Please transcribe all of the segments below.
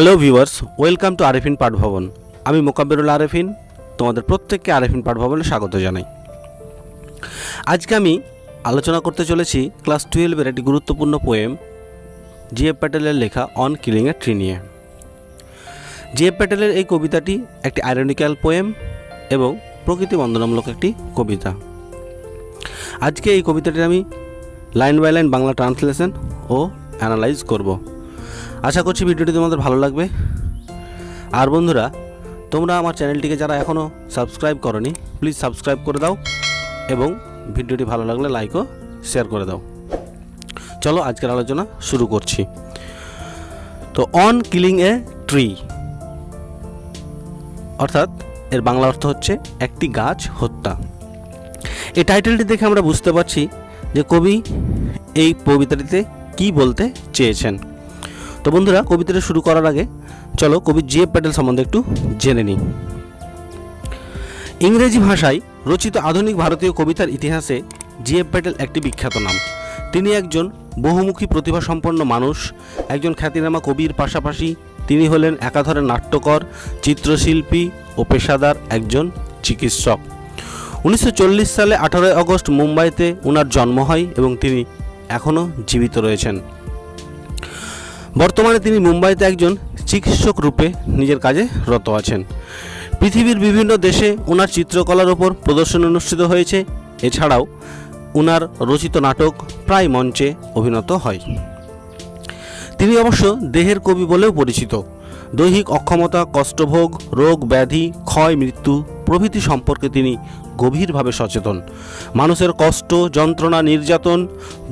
Hello viewers, welcome to Arefin Pathbhaban. আমি মোকাব্বিরুল আরেফিন, তোমাদের প্রত্যেককে আরেফিন পাঠভবনে স্বাগত জানাই। আজকে আমি আলোচনা করতে চলেছি ক্লাস 12-এর একটি গুরুত্বপূর্ণ পোয়েম জি.এফ প্যাটেলের লেখা অন কিলিং এ ট্রি নিয়ে। জি.এফ প্যাটেলের এই কবিতাটি একটি আইরনিক্যাল পোয়েম এবং প্রকৃতি বন্দনামূলক একটি কবিতা। আজকে এই কবিতাটির আমি line by line Bangla translation ও অ্যানালাইজ করব। আশা করছি ভিডিওটি তোমাদের ভালো লাগবে। আর বন্ধুরা, তোমরা আমার চ্যানেলটিকে যারা এখনও সাবস্ক্রাইব করনি, প্লিজ সাবস্ক্রাইব করে দাও এবং ভিডিওটি ভালো লাগলে লাইক ও শেয়ার করে দাও। চলো আজকের আলোচনা শুরু করছি। তো অন কিলিং এ ট্রি অর্থাৎ এর বাংলা অর্থ হচ্ছে একটি গাছ হত্যা। এই টাইটেলটি দেখে আমরা বুঝতে পারছি যে কবি এই কবিতাটিতে কি বলতে চেয়েছেন। তো বন্ধুরা, কবিতাটা শুরু করার আগে চলো কবি জি.এফ প্যাটেল সম্বন্ধে একটু জেনে নিই। ইংরেজি ভাষায় রচিত আধুনিক ভারতীয় কবিতার ইতিহাসে জি.এফ প্যাটেল একটি বিখ্যাত নাম। তিনি একজন বহুমুখী প্রতিভাসম্পন্ন মানুষ, একজন খ্যাতিনামা কবির পাশাপাশি তিনি হলেন একাধারে নাট্যকর, চিত্রশিল্পী ও পেশাদার একজন চিকিৎসক। 1940 সালে 18 আগস্ট মুম্বাইতে ওনার জন্ম হয় এবং তিনি এখনও জীবিত রয়েছেন। বর্তমানে তিনি মুম্বাইতে একজন চিকিৎসক রূপে নিজের কাজে রত আছেন। পৃথিবীর বিভিন্ন দেশে ওনার চিত্রকলার ওপর প্রদর্শনী অনুষ্ঠিত হয়েছে। এছাড়াও ওনার রচিত নাটক প্রায় মঞ্চে অভিনীত হয়। তিনি অবশ্য দেহের কবি বলেও পরিচিত। দৈহিক অক্ষমতা, কষ্টভোগ, রোগ ব্যাধি, ক্ষয় মৃত্যু প্রভৃতি সম্পর্কে তিনি গভীরভাবে সচেতন। মানুষের কষ্ট, যন্ত্রণা, নির্যাতন,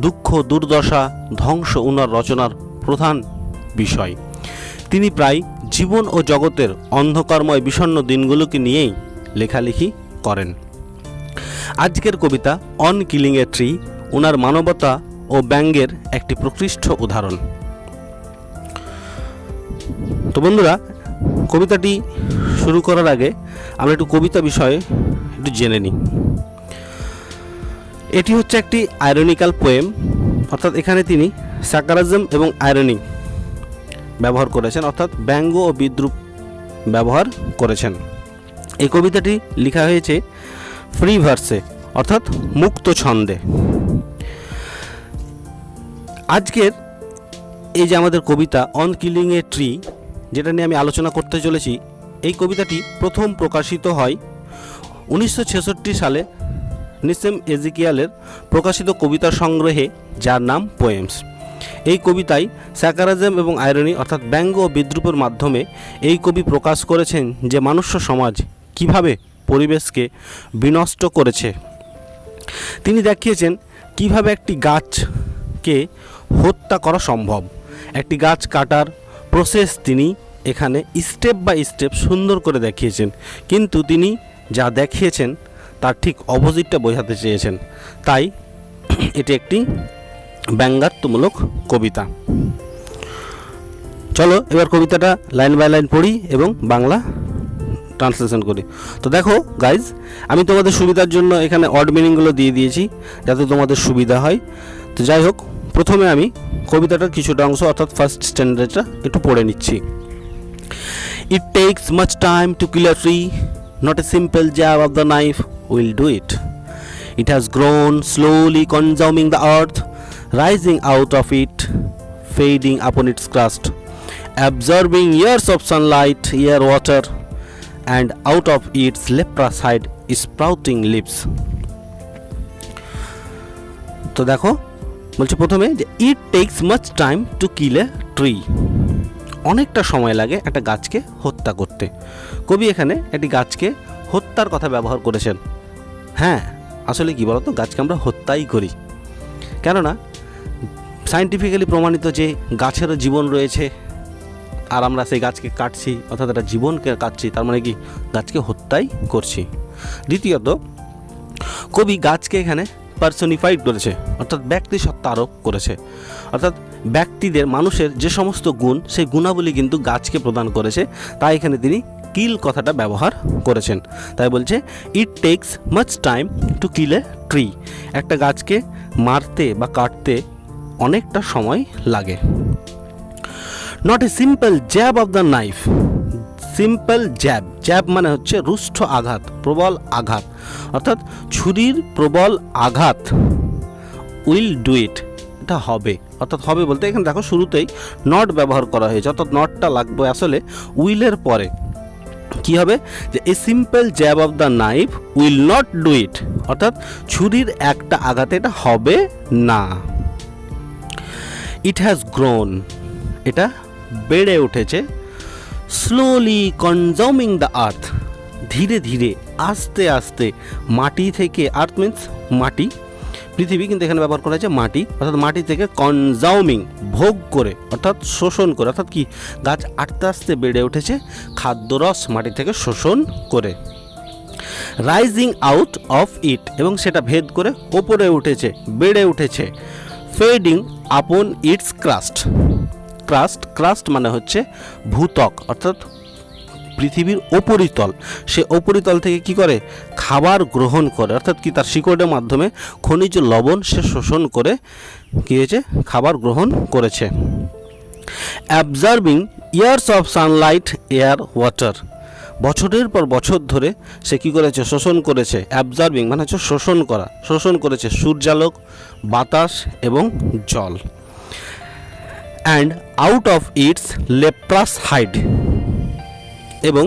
দুঃখ, দুর্দশা, ধ্বংস ওনার রচনার প্রধান বিষয়। তিনি প্রায় জীবন ও জগতের অন্ধকারময় বিষণ্ণ দিনগুলোকে নিয়েই লেখালেখি করেন। আজকের কবিতা অন কিলিং এ ট্রি ওনার মানবতা ও ব্যঙ্গের একটি প্রকৃষ্ট উদাহরণ। তো বন্ধুরা, কবিতাটি শুরু করার আগে আমরা একটু কবিতা বিষয়ে একটু জেনে নিই। এটি হচ্ছে একটি আইরনিক্যাল পোয়েম, অর্থাৎ এখানে তিনি সার্কাজম এবং আইরনি ব্যবহার করেছেন, অর্থাৎ ব্যঙ্গ ও বিদ্রূপ ব্যবহার করেছেন। এই কবিতাটি লেখা হয়েছে ফ্রি ভার্সে, অর্থাৎ মুক্ত ছন্দে। আজকের এই যে আমাদের কবিতা অন কিলিং এ ট্রি, যেটা নিয়ে আমি আলোচনা করতে চলেছি, এই কবিতাটি প্রথম প্রকাশিত হয় 1966 সালে নিসেম এজিকিয়ালের প্রকাশিত কবিতা সংগ্রহে, যার নাম পোয়েমস। এই কবিতায় স্যাকারাজম এবং আইরনি অর্থাৎ ব্যঙ্গ ও বিদ্রূপের মাধ্যমে এই কবি প্রকাশ করেছেন যে মনুষ্য সমাজ কিভাবে পরিবেশকে বিনষ্ট করেছে। তিনি দেখিয়েছেন কিভাবে একটি গাছকে হত্যা করা সম্ভব। একটি গাছ কাটার প্রসেস তিনি এখানে স্টেপ বাই স্টেপ সুন্দর করে দেখিয়েছেন, কিন্তু তিনি যা দেখিয়েছেন তার ঠিক অপোজিটটা বোঝাতে চেয়েছেন। তাই এটি একটি ব্যঙ্গাত্মমূলক কবিতা। চলো এবার কবিতাটা লাইন বাই লাইন পড়ি এবং বাংলা ট্রান্সলেশন করি। তো দেখো গাইজ, আমি তোমাদের সুবিধার জন্য এখানে অড মিনিংগুলো দিয়ে দিয়েছি যাতে তোমাদের সুবিধা হয়। তো যাই হোক, প্রথমে আমি কবিতাটার কিছুটা অংশ অর্থাৎ ফার্স্ট স্ট্যান্ডার্ডটা একটু পড়ে নিচ্ছি। It takes much time to kill a tree, not a simple jab of the knife will do it. It has grown, slowly consuming the earth, rising out of it, fading upon its crust, absorbing years of sunlight, air, water, and out of its leproside sprouting leaves. তো দেখো বলছে প্রথমে যে ইট tax much time to kill a tree, অনেকটা সময় লাগে একটা গাছকে হত্যা করতে। কবি এখানে একটি গাছকে হত্যার কথা ব্যবহার করেছেন। হ্যাঁ, আসলে কি বলতো, গাছকে আমরা হত্যাই করি, কেননা সায়েন্টিফিক্যালি প্রমাণিত যে গাছেরও জীবন রয়েছে, আর আমরা সেই গাছকে কাটছি, অর্থাৎ একটা জীবনকে কাটছি, তার মানে কি গাছকে হত্যাই করছি। দ্বিতীয়ত, কবি গাছকে এখানে পার্সনিফাইড করেছে, অর্থাৎ ব্যক্তি সত্তা আরোপ করেছে, অর্থাৎ ব্যক্তিদের মানুষের যে সমস্ত গুণ, সেই গুণাবলী কিন্তু গাছকে প্রদান করেছে। তাই এখানে তিনি কিল কথাটা ব্যবহার করেছেন। তাই বলছে ইট tax much time to kill a tree, একটা গাছকে মারতে বা কাটতে অনেকটা সময় লাগে। Not a simple jab of the knife. Simple jab, jab মানে হচ্ছে রুষ্ট আঘাত, প্রবল আঘাত, অর্থাৎ ছুরির প্রবল আঘাত। উইল ডু ইট, এটা হবে, অর্থাৎ হবে বলতে এখানে দেখো শুরুতেই নট ব্যবহার করা হয়েছে, অর্থাৎ নটটা লাগবে আসলে উইলের পরে। কি হবে যে a simple jab of the knife will not do it, অর্থাৎ ছুরির একটা আঘাতে এটা হবে না। ইট হ্যাজ গ্রোন, এটা বেড়ে উঠেছে। স্লোলি কনজিউমিং দ্য আর্থ, ধীরে ধীরে আস্তে আস্তে মাটি থেকে, আর্থ মিন্স মাটি, পৃথিবী, কিন্তু এখানে ব্যবহার করা হয়েছে মাটি, অর্থাৎ মাটি থেকে কনজিউমিং ভোগ করে, অর্থাৎ শোষণ করে, অর্থাৎ কি গাছ আস্তে আস্তে বেড়ে উঠেছে খাদ্যরস মাটি থেকে শোষণ করে। রাইজিং আউট অফ ইট, এবং সেটা ভেদ করে ওপরে উঠেছে, বেড়ে উঠেছে। ফেডিং আপন ইটস ক্রাস্ট, ক্রাস্ট, ক্রাস্ট মানে হচ্ছে ভূত্বক, অর্থাৎ পৃথিবীর উপরিতল, সে উপরিতল থেকে কি করে খাবার গ্রহণ করে, অর্থাৎ কি তার শিকড়ের মাধ্যমে খনিজ লবণ সে শোষণ করে কি হয়েছে খাবার গ্রহণ করেছে। Absorbing years of Sunlight, air, water, বছরের পর বছর ধরে সে কী করেছে শোষণ করেছে। অ্যাবজর্বিং মানে হচ্ছে শোষণ করা, শোষণ করেছে সূর্যালোক, বাতাস এবং জল। And out of its leprous hide, এবং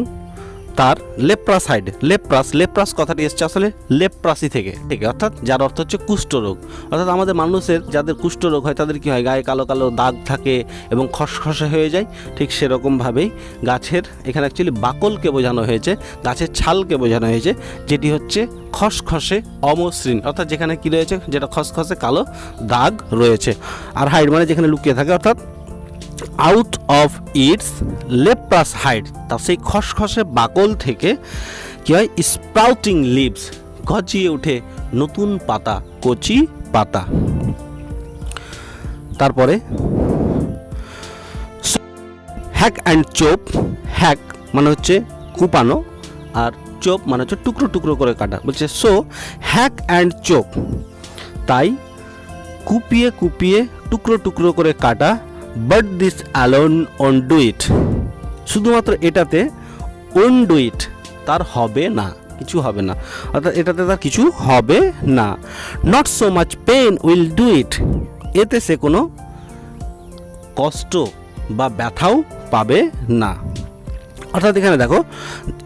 তার লেপ্রাস হাইড, লেপ্রাস, লেপ্রাস কথাটি এসছে আসলে লেপ্রাসি থেকে, ঠিক, অর্থাৎ যার অর্থ হচ্ছে কুষ্ঠরোগ। অর্থাৎ আমাদের মানুষের যাদের কুষ্ঠরোগ হয় তাদের কি হয়, গায়ে কালো কালো দাগ থাকে এবং খসখসে হয়ে যায়, ঠিক সেরকমভাবেই গাছের, এখানে অ্যাকচুয়ালি বাকলকে বোঝানো হয়েছে, গাছের ছালকে বোঝানো হয়েছে, যেটি হচ্ছে খসখসে অমসৃণ, অর্থাৎ যেখানে কী রয়েছে, যেটা খসখসে কালো দাগ রয়েছে। আর হাইড মানে যেখানে লুকিয়ে থাকে, অর্থাৎ out of its leprous hide, তা সেই খসখসে বাকল থেকে কী হয় স্প্রাউটিং লিভস, গজিয়ে ওঠে নতুন পাতা, কচি পাতা। তারপরে হ্যাক অ্যান্ড চোপ, হ্যাক মানে হচ্ছে কুপানো, আর চোপ মানে হচ্ছে টুকরো টুকরো করে কাটা, বলছে সো হ্যাক অ্যান্ড চোপ, তাই কুপিয়ে কুপিয়ে টুকরো টুকরো করে কাটা। But this alone won't do it, শুধুমাত্র এটাতে ওন ডু ইট, তার হবে না, কিছু হবে না, অর্থাৎ এটাতে তার কিছু হবে না। Not so much pain will do it, এতে সে কোনো কষ্ট বা ব্যথাও পাবে না। অর্থাৎ এখানে দেখো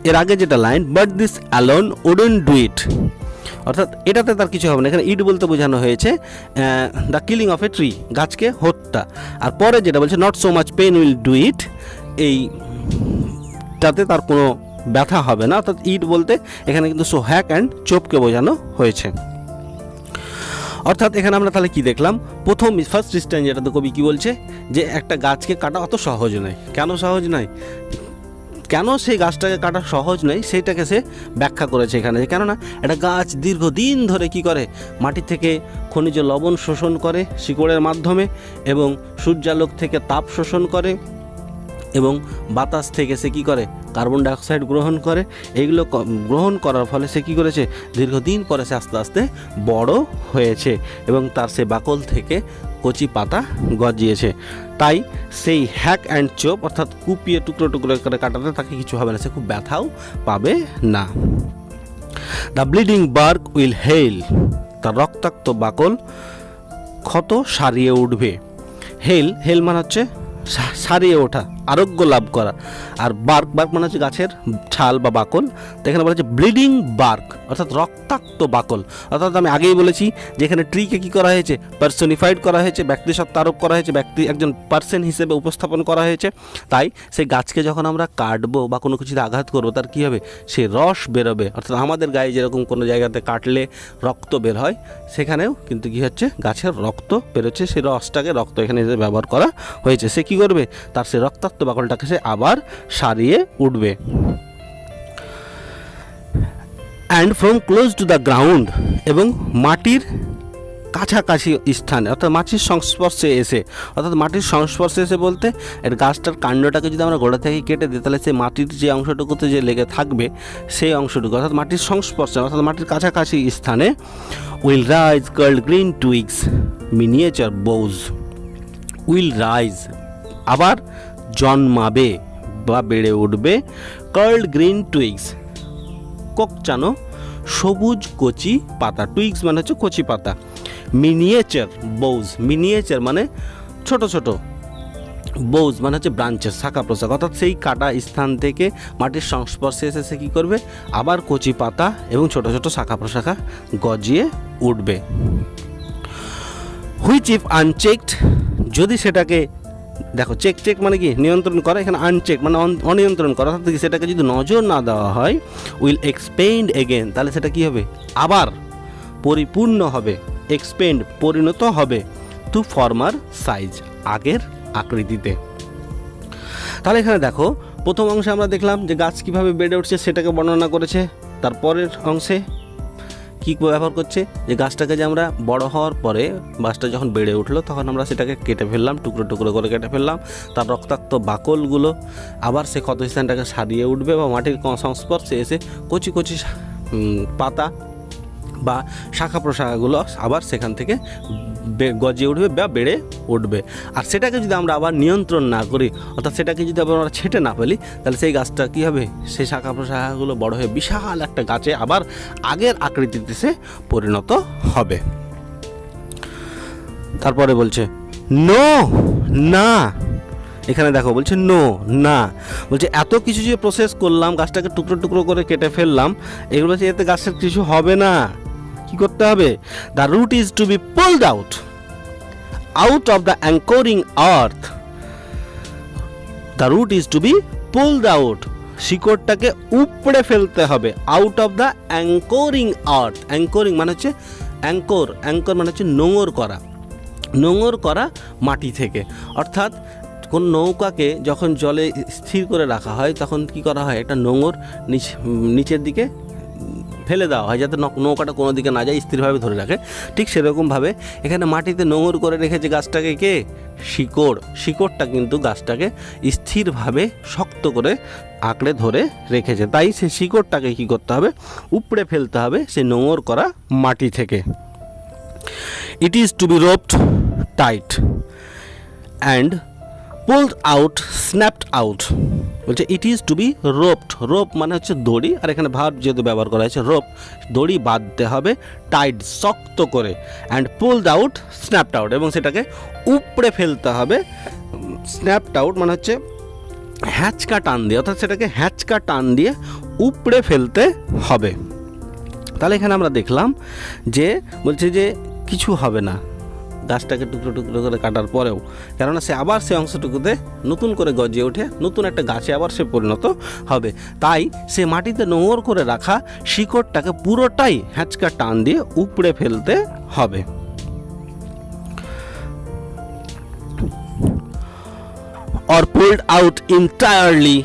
এর আগে যেটা line, but this alone wouldn't do it, অর্থাৎ এটাতে তার কিছু হবে না, এখানে ইট বলতে বোঝানো হয়েছে the killing of a tree, গাছকে হত্যা। আর পরে যেটা বলছে not so much pain will do it, এইটাতে তার কোনো ব্যথা হবে না, অর্থাৎ ইট বলতে এখানে কিন্তু সো হ্যাক অ্যান্ড চোপকে বোঝানো হয়েছে। অর্থাৎ এখানে আমরা তাহলে কি দেখলাম, প্রথম ফার্স্ট স্ট্যান্ড যেটাতে কবি কী বলছে যে একটা গাছকে কাটা অত সহজ নয়। কেন সহজ নয়, কেন সেই গাছটাকে কাটা সহজ নয় সেইটাকে সে ব্যাখ্যা করেছে এখানে, যে কেননা একটা গাছ দীর্ঘদিন ধরে কি করে মাটি থেকে খনিজ লবণ শোষণ করে শিকড়ের মাধ্যমে, এবং সূর্যালোক থেকে তাপ শোষণ করে, এবং বাতাস থেকে সে কী করে কার্বন ডাইঅক্সাইড গ্রহণ করে। এইগুলো গ্রহণ করার ফলে সে কী করেছে দীর্ঘদিন পরে সে আস্তে আস্তে বড় হয়েছে এবং তার সে বাকল থেকে কচি পাতা গজিয়েছে। তাই সেই হ্যাক অ্যান্ড চোপ অর্থাৎ কুপিয়ে টুকরো টুকরো করে কাটাতে তাকে কিছু হবে না, সে খুব ব্যথাও পাবে না। দ্য ব্লিডিং বার্ক উইল হেল, তার রক্তাক্ত বাকল ক্ষত সারিয়ে উঠবে। হেল, হেল মানে হচ্ছে সারিয়ে ওঠা, আরোগ্য লাভ করা। আর বার্ক, বার্ক মানে হচ্ছে গাছের ছাল বা বাকল। তো এখানে বলা হচ্ছে ব্লিডিং বার্ক অর্থাৎ রক্তাক্ত বাকল। অর্থাৎ আমি আগেই বলেছি যে এখানে ট্রিকে কী করা হয়েছে, পার্সনিফাইড করা হয়েছে, ব্যক্তিসত্তা আরোপ করা হয়েছে, একজন পার্সন হিসেবে উপস্থাপন করা হয়েছে। তাই সেই গাছকে যখন আমরা কাটবো বা কোনো কিছুতে আঘাত করবো তার কী হবে, সে রস বেরোবে। অর্থাৎ আমাদের গায়ে যেরকম কোনো জায়গাতে কাটলে রক্ত বের হয়, সেখানেও কিন্তু কী হচ্ছে গাছের রক্ত বেরোচ্ছে, সেই রসটাকে রক্ত এখানে ব্যবহার করা হয়েছে। সে কী করবে, তার সে রক্তাক্ত বাকলটাকে সে আবার সারিয়ে উঠবে। And from close to the ground, এবং মাটির কাছাকাছি স্থানে অর্থাৎ মাটির সংস্পর্শে এসে, অর্থাৎ মাটির সংস্পর্শে এসে বলতে এর গাছটার কাণ্ডটাকে যদি আমরা গোড়া থেকে কেটে দিই তাহলে সেই মাটির যে অংশটুকুতে যে লেগে থাকবে সেই অংশটুকু অর্থাৎ মাটির সংস্পর্শে অর্থাৎ মাটির কাছাকাছি স্থানে will rise curled green twigs miniature boughs. Will rise, আবার জন্মাবে বা বেড়ে উঠবে কার্লড গ্রিন টুইগস, কোকচানো সবুজ কচি পাতা। টুইগস মানে হচ্ছে কচি পাতা। মিনিয়েচার বোজ, মিনিয়েচার মানে ছোট ছোট, বোজ মানে হচ্ছে ব্রাঞ্চেস, শাখা প্রশাখা, অর্থাৎ সেই কাটা স্থান থেকে মাটির সংস্পর্শে এসে সে কী করবে, আবার কচি পাতা এবং ছোট ছোট শাখা প্রশাখা গজিয়ে উঠবে। হুইচ ইফ আনচেকড, যদি সেটাকে দেখো, চেক চেক মানে কি নিয়ন্ত্রণ করা, এখানে আনচেক মানে অনিয়ন্ত্রণ করা, অর্থাৎ সেটাকে যদি নজর না দেওয়া হয়, উইল এক্সপেন্ড এগেন, তাহলে সেটা কি হবে, আবার পরিপূর্ণ হবে, এক্সপেন্ড পরিণত হবে, টু ফর্মার সাইজ, আগের আকৃতিতে। তাহলে এখানে দেখো প্রথম অংশে আমরা দেখলাম যে গাছ কীভাবে বেড়ে উঠছে সেটাকে বর্ণনা করেছে। তারপরের অংশে কী ব্যবহার করছে, যে গাছটাকে যে আমরা বড় হওয়ার পরে গাছটা যখন বেড়ে উঠলো তখন আমরা সেটাকে কেটে ফেললাম, টুকরো টুকরো করে কেটে ফেললাম, তার রক্তাক্ত বাকলগুলো আবার সে ক্ষতস্থানটাকে সারিয়ে উঠবে বা মাটির সংস্পর্শে এসে কচি কচি পাতা বা শাখা প্রশাখাগুলো আবার সেখান থেকে গজিয়ে উঠবে বা বেড়ে উঠবে। আর সেটাকে যদি আমরা আবার নিয়ন্ত্রণ না করি, অর্থাৎ সেটাকে যদি আবার আমরা ছেটে না ফেলি, তাহলে সেই গাছটা কী হবে, সেই শাখা প্রশাখাগুলো বড় হয়ে বিশাল একটা গাছে আবার আগের আকৃতিতে সে পরিণত হবে। তারপরে বলছে নো, না, এখানে দেখো বলছে নো, না, বলছে এত কিছু যে প্রসেস করলাম, গাছটাকে টুকরো টুকরো করে কেটে ফেললাম, এগুলো হচ্ছে এতে গাছের কিছু হবে না। কি করতে হবে, the root is to be pulled out of the anchoring earth, the root is to be pulled out, শিকড়টাকে উপড়ে ফেলতে হবে, out of the anchoring earth. Anchoring মানে হচ্ছে অ্যাঙ্কর, অ্যাঙ্কর মানে হচ্ছে নোঙর করা, নোঙর করা মাটি থেকে। অর্থাৎ কোন নৌকাকে যখন জলে স্থির করে রাখা হয় তখন কি করা হয়, একটা নোঙর নিচের দিকে ফেলে দেওয়া হয় যাতে নৌকাটা কোনো দিকে না যায়, স্থিরভাবে ধরে রাখে। ঠিক সেরকমভাবে এখানে মাটিতে নোঙর করে রেখেছে গাছটাকে কে, শিকড়। শিকড়টা কিন্তু গাছটাকে স্থিরভাবে শক্ত করে আঁকড়ে ধরে রেখেছে, তাই সেই শিকড়টাকে কী করতে হবে, উপড়ে ফেলতে হবে সেই নোঙর করা মাটি থেকে। It is to be roped tight and pulled out, snapped out. বলছে it is to be roped, rope মানে হচ্ছে দড়ি, আর এখানে ভার্ব যেহেতু ব্যবহার করা হয়েছে রোপ, দড়ি বাঁধতে হবে, টাইট শক্ত করে, and pulled out, snapped out, এবং সেটাকে উপড়ে ফেলতে হবে। স্ন্যাপড আউট মানে হচ্ছে হ্যাঁচকা টান দিয়ে, অর্থাৎ সেটাকে হ্যাঁচকা টান দিয়ে উপড়ে ফেলতে হবে। তাহলে এখানে আমরা দেখলাম যে বলছে যে কিছু হবে না গাছটাকে টুকরো টুকরো করে কাটার পরেও, কেননা সে আবার সে অংশটুকুতে নতুন করে গজিয়ে ওঠে, নতুন একটা গাছে আবার সে পরিণত হবে। তাই সে মাটিতে নোঙর করে রাখা শিকড়টাকে পুরোটাই হ্যাঁচকা টান দিয়ে উপড়ে ফেলতে হবে। or pulled out entirely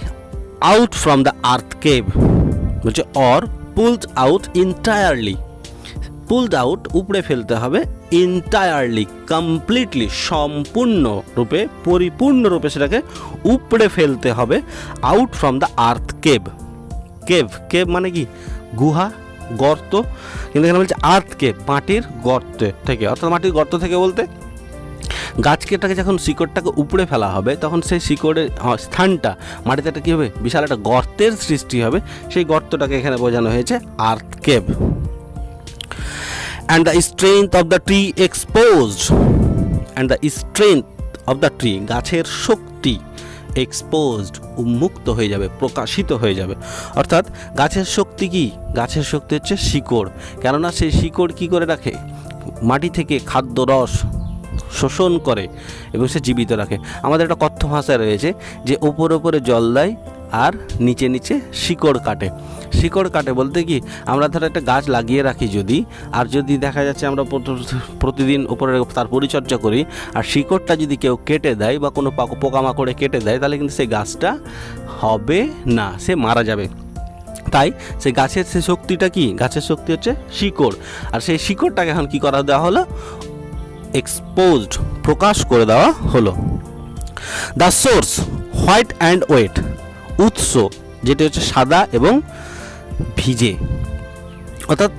out from the earth cave, বলছে or pulled out entirely, pulled out উপড়ে ফেলতে হবে, entirely completely সম্পূর্ণ রূপে, পরিপূর্ণ রূপে সেটাকে উপড়ে ফেলতে হবে, out from the earth cave, cave, cave মানে কি গুহা, গর্ত, কিন্তু এখানে বলছে আর্থ কেভ, মাটির গর্ত থেকে। অর্থাৎ মাটির গর্ত থেকে বলতে গাছটাকে যখন শিকড়টাকে উপড়ে ফেলা হবে তখন সেই শিকড়ের স্থানটা মাটিতে একটা কী হবে, বিশাল একটা গর্তের সৃষ্টি হবে, সেই গর্তটাকে এখানে বোঝানো হয়েছে আর্থ cave. and the strength of the tree exposed, and the strength of the tree, গাছের শক্তি, exposed উন্মুক্ত হয়ে যাবে, প্রকাশিত হয়ে যাবে। অর্থাৎ গাছের শক্তি কি, গাছের শক্তি হচ্ছে শিকড়, কেননা সেই শিকড় কি করে রাখে, মাটি থেকে খাদ্য রস শোষণ করে এবং সে জীবিত রাখে। আমাদের একটা কথ্য ভাষা রয়েছে যে ওপরে ওপরে জল দেয় আর নিচে নিচে শিকড় কাটে। শিকড় কাটে বলতে কি, আমরা ধরো একটা গাছ লাগিয়ে রাখি যদি, আর যদি দেখা যাচ্ছে আমরা প্রতিদিন উপরে তার পরিচর্যা করি, আর শিকড়টা যদি কেউ কেটে দেয় বা কোনো পোকামাকড়ে কেটে দেয়, তাহলে কিন্তু সেই গাছটা হবে না, সে মারা যাবে। তাই সেই গাছের সেই শক্তিটা কি, গাছের শক্তি হচ্ছে শিকড়, আর সেই শিকড়টাকে এখন কি করা দেওয়া হলো, এক্সপোজড, প্রকাশ করে দেওয়া হলো। The source white and wet, উৎস যেটি হচ্ছে সাদা এবং ভিজে, অর্থাৎ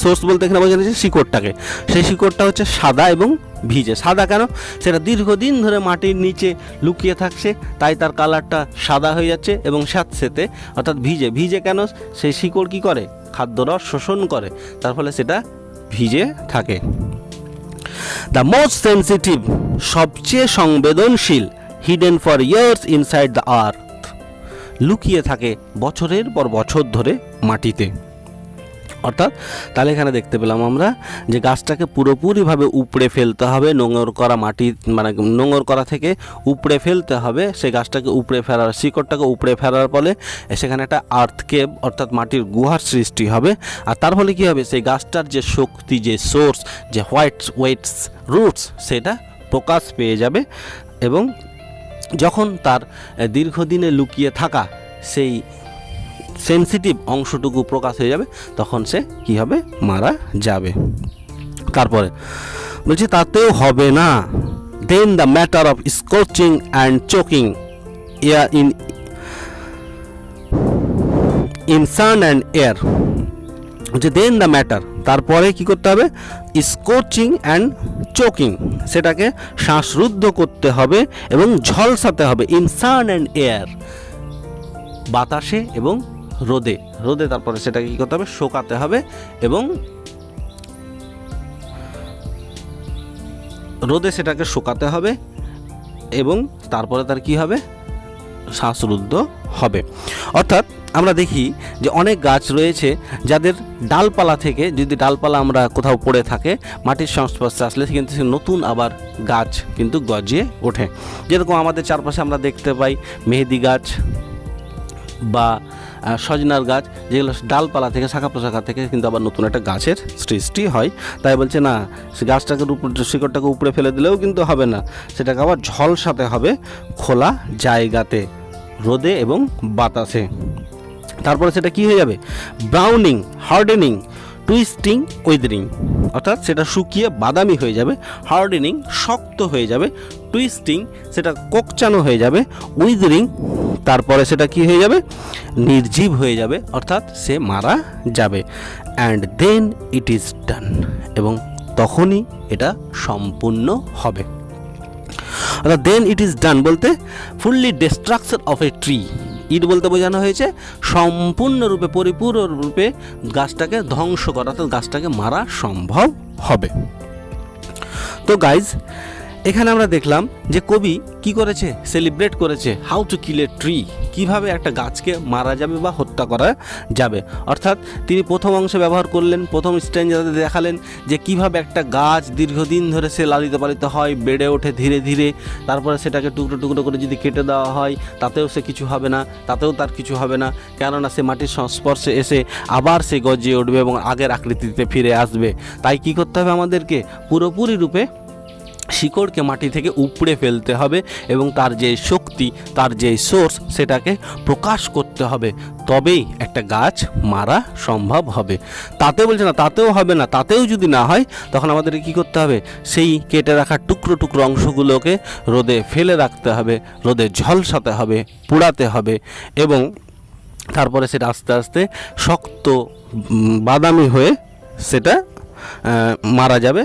সোর্স বলতে এখানে বোঝানো যাচ্ছে শিকড়টাকে। সেই শিকড়টা হচ্ছে সাদা এবং ভিজে। সাদা কেন? সেটা দীর্ঘদিন ধরে মাটির নিচে লুকিয়ে থাকছে, তাই তার কালারটা সাদা হয়ে যাচ্ছে এবং স্যাঁতসেঁতে, অর্থাৎ ভিজে কেন? সেই শিকড় কী করে? খাদ্যরস শোষণ করে, তার ফলে সেটা ভিজে থাকে। দ্য মোস্ট সেন্সিটিভ, সবচেয়ে সংবেদনশীল, hidden for years inside the earth, লুকিয়ে থাকে বছরের পর বছর ধরে মাটিতে। অর্থাৎ তাহলে এখানে দেখতে পেলাম আমরা যে গাছটাকে পুরোপুরিভাবে উপড়ে ফেলতে হবে, নোংর করা মাটি মানে নোংর করা থেকে উপড়ে ফেলতে হবে। সেই গাছটাকে উপড়ে ফেলার, শিকড়টাকে উপড়ে ফেলার ফলে সেখানে একটা আর্থ কেভ অর্থাৎ মাটির গুহার সৃষ্টি হবে। আর তার ফলে কী হবে? সেই গাছটার যে শক্তি, যে সোর্স, যে হোয়াইটস রুটস, সেটা প্রকাশ পেয়ে যাবে এবং যখন তার দীর্ঘদিনে লুকিয়ে থাকা সেই সেন্সিটিভ অংশটুকু প্রকাশ হয়ে যাবে, তখন সে কি হবে? মারা যাবে। তারপরে বলছি তাতেও হবে না, then the matter of scorching and choking air in sun and air, হচ্ছে দেন দ্য ম্যাটার, তারপরে কি করতে হবে? স্কচিং অ্যান্ড চোকিং, সেটাকে শ্বাসরুদ্ধ করতে হবে এবং ঝলসাতে হবে। ইন সান অ্যান্ড এয়ার, বাতাসে এবং রোদে। তারপরে সেটাকে কী করতে হবে? শোকাতে হবে এবং রোদে সেটাকে শোকাতে হবে এবং তারপরে তার কি হবে? শ্বাসরুদ্ধ হবে। অর্থাৎ আমরা দেখি যে অনেক গাছ রয়েছে যাদের ডালপালা থেকে, যদি ডালপালা আমরা কোথাও পড়ে থাকে, মাটির সংস্পর্শে আসলে কিন্তু সে নতুন আবার গাছ কিন্তু গজিয়ে ওঠে। যেরকম আমাদের চারপাশে আমরা দেখতে পাই মেহেদি গাছ বা সজনার গাছ, যেগুলো ডালপালা থেকে, শাখা প্রশাখা থেকে কিন্তু আবার নতুন একটা গাছের সৃষ্টি হয়। তাই বলছে না, সে গাছটাকে শিকড়টাকে উপরে ফেলে দিলেও কিন্তু হবে না, সেটাকে আবার ঝলসাতে হবে খোলা জায়গাতে, রোদে এবং বাতাসে। তারপরে সেটা কি হয়ে যাবে? ব্রাউনিং, হার্ডেনিং, টুইস্টিং, উইদারিং, অর্থাৎ সেটা শুকিয়ে বাদামি হয়ে যাবে। হার্ডেনিং, শক্ত হয়ে যাবে। টুইস্টিং, সেটা কোকচানো হয়ে যাবে। উইদারিং, তারপরে সেটা কি হয়ে যাবে? নির্জীব হয়ে যাবে, অর্থাৎ সে মারা যাবে। অ্যান্ড দেন ইট ইজ ডান, এবং তখনই এটা সম্পূর্ণ হবে। অর্থাৎ দেন ইট ইজ ডান বলতে fully destruction of a tree, it বলতে বোঝানো হয়েছে সম্পূর্ণরূপে, পরিপূর্ণরূপে গাছটাকে ধ্বংস করা, অর্থাৎ গাছটাকে মারা সম্ভব হবে। তো গাইজ, এখানে আমরা দেখলাম যে কবি কি করেছে? সেলিব্রেট করেছে how to kill a tree, কিভাবে একটা গাছকে মারা যাবে বা হত্যা করা যাবে। অর্থাৎ তিনি প্রথম অংশে ব্যবহার করলেন, প্রথম স্ট্যান্জাতে দেখালেন যে কিভাবে একটা গাছ দীর্ঘদিন ধরে সে লালিত পালিত হয়, বেড়ে ওঠে ধীরে ধীরে, তারপরে সেটাকে টুকরো টুকরো করে যদি কেটে দেওয়া হয় তাতেও সে কিছু হবে না, তাতেও তার কিছু হবে না, কেননা সে মাটির সংস্পর্শে এসে আবার সে গজিয়ে উঠবে এবং আগের আকৃতিতে ফিরে আসবে। তাই কি করতে হবে? আমাদেরকে পুরোপুরি রূপে শিকড়কে মাটি থেকে উপড়ে ফেলতে হবে এবং তার যে শক্তি, তার যে সোর্স, সেটাকে প্রকাশ করতে হবে, তবেই একটা গাছ মারা সম্ভব হবে। তাতে বলছে না, তাতেও হবে না, তাতেও যদি না হয় তখন আমাদেরকে কী করতে হবে? সেই কেটে রাখা টুকরো টুকরো অংশগুলোকে রোদে ফেলে রাখতে হবে, রোদে ঝলসাতে হবে, পোড়াতে হবে এবং তারপরে সেটা আস্তে আস্তে শক্ত বাদামি হয়ে সেটা মারা যাবে।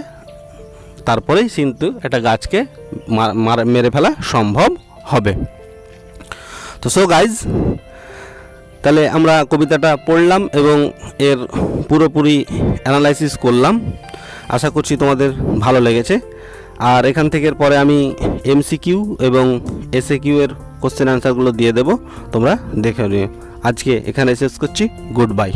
তারপরেই কিন্তু একটা গাছকে মেরে ফেলা সম্ভব হবে। তো সো গাইজ, তাহলে আমরা কবিতাটা পড়লাম এবং এর পুরোপুরি অ্যানালাইসিস করলাম। আশা করছি তোমাদের ভালো লেগেছে। আর এখান থেকে পরে আমি এমসিকিউ এবং এসএকিউ এর কোশ্চেন অ্যান্সারগুলো দিয়ে দেব, তোমরা দেখে নিও। আজকে এখানে শেষ করছি। Good bye.